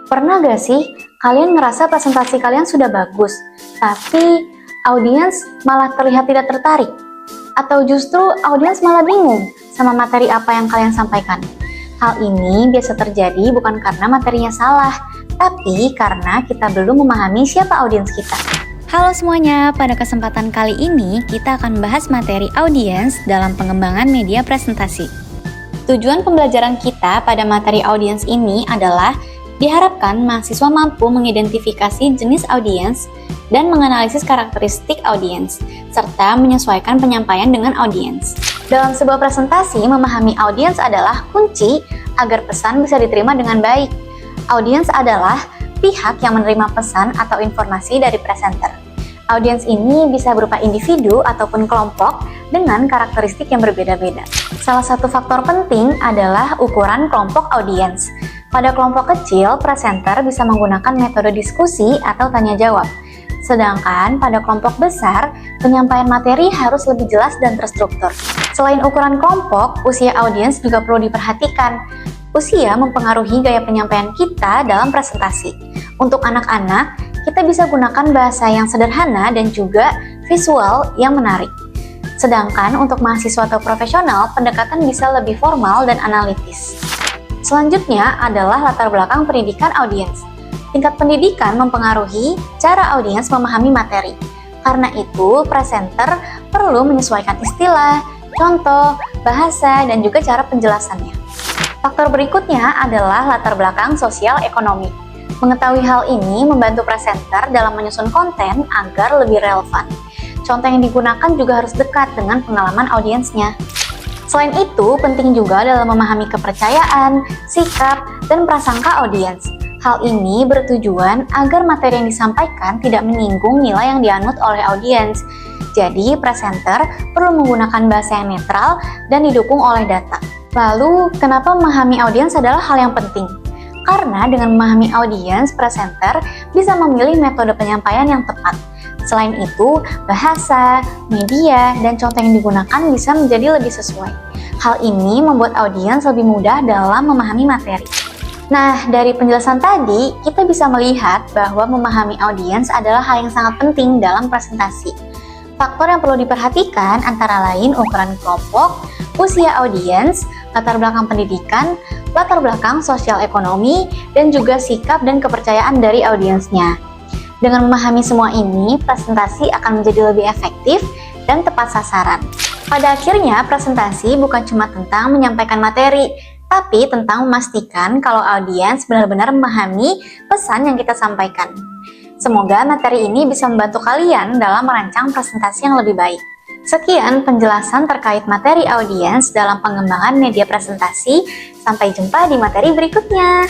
Pernah gak sih kalian ngerasa presentasi kalian sudah bagus, tapi audiens malah terlihat tidak tertarik? Atau justru audiens malah bingung sama materi apa yang kalian sampaikan? Hal ini biasa terjadi bukan karena materinya salah, tapi karena kita belum memahami siapa audiens kita. Halo semuanya, pada kesempatan kali ini kita akan bahas materi audiens dalam pengembangan media presentasi. Tujuan pembelajaran kita pada materi audiens ini adalah diharapkan mahasiswa mampu mengidentifikasi jenis audiens dan menganalisis karakteristik audiens, serta menyesuaikan penyampaian dengan audiens. Dalam sebuah presentasi, memahami audiens adalah kunci agar pesan bisa diterima dengan baik. Audiens adalah pihak yang menerima pesan atau informasi dari presenter. Audiens ini bisa berupa individu ataupun kelompok dengan karakteristik yang berbeda-beda. Salah satu faktor penting adalah ukuran kelompok audiens. Pada kelompok kecil, presenter bisa menggunakan metode diskusi atau tanya jawab. Sedangkan pada kelompok besar, penyampaian materi harus lebih jelas dan terstruktur. Selain ukuran kelompok, usia audiens juga perlu diperhatikan. Usia mempengaruhi gaya penyampaian kita dalam presentasi. Untuk anak-anak, kita bisa gunakan bahasa yang sederhana dan juga visual yang menarik. Sedangkan untuk mahasiswa atau profesional, pendekatan bisa lebih formal dan analitis. Selanjutnya adalah latar belakang pendidikan audiens. Tingkat pendidikan mempengaruhi cara audiens memahami materi. Karena itu, presenter perlu menyesuaikan istilah, contoh, bahasa, dan juga cara penjelasannya. Faktor berikutnya adalah latar belakang sosial ekonomi. Mengetahui hal ini membantu presenter dalam menyusun konten agar lebih relevan. Contoh yang digunakan juga harus dekat dengan pengalaman audiensnya. Selain itu, penting juga dalam memahami kepercayaan, sikap, dan prasangka audiens. Hal ini bertujuan agar materi yang disampaikan tidak menyinggung nilai yang dianut oleh audiens. Jadi, presenter perlu menggunakan bahasa yang netral dan didukung oleh data. Lalu, kenapa memahami audiens adalah hal yang penting? Karena dengan memahami audiens, presenter bisa memilih metode penyampaian yang tepat. Selain itu, bahasa, media, dan contoh yang digunakan bisa menjadi lebih sesuai. Hal ini membuat audiens lebih mudah dalam memahami materi. Nah, dari penjelasan tadi, kita bisa melihat bahwa memahami audiens adalah hal yang sangat penting dalam presentasi. Faktor yang perlu diperhatikan antara lain ukuran kelompok, usia audiens, latar belakang pendidikan, latar belakang sosial ekonomi, dan juga sikap dan kepercayaan dari audiensnya. Dengan memahami semua ini, presentasi akan menjadi lebih efektif dan tepat sasaran. Pada akhirnya, presentasi bukan cuma tentang menyampaikan materi, tapi tentang memastikan kalau audiens benar-benar memahami pesan yang kita sampaikan. Semoga materi ini bisa membantu kalian dalam merancang presentasi yang lebih baik. Sekian penjelasan terkait materi audiens dalam pengembangan media presentasi. Sampai jumpa di materi berikutnya.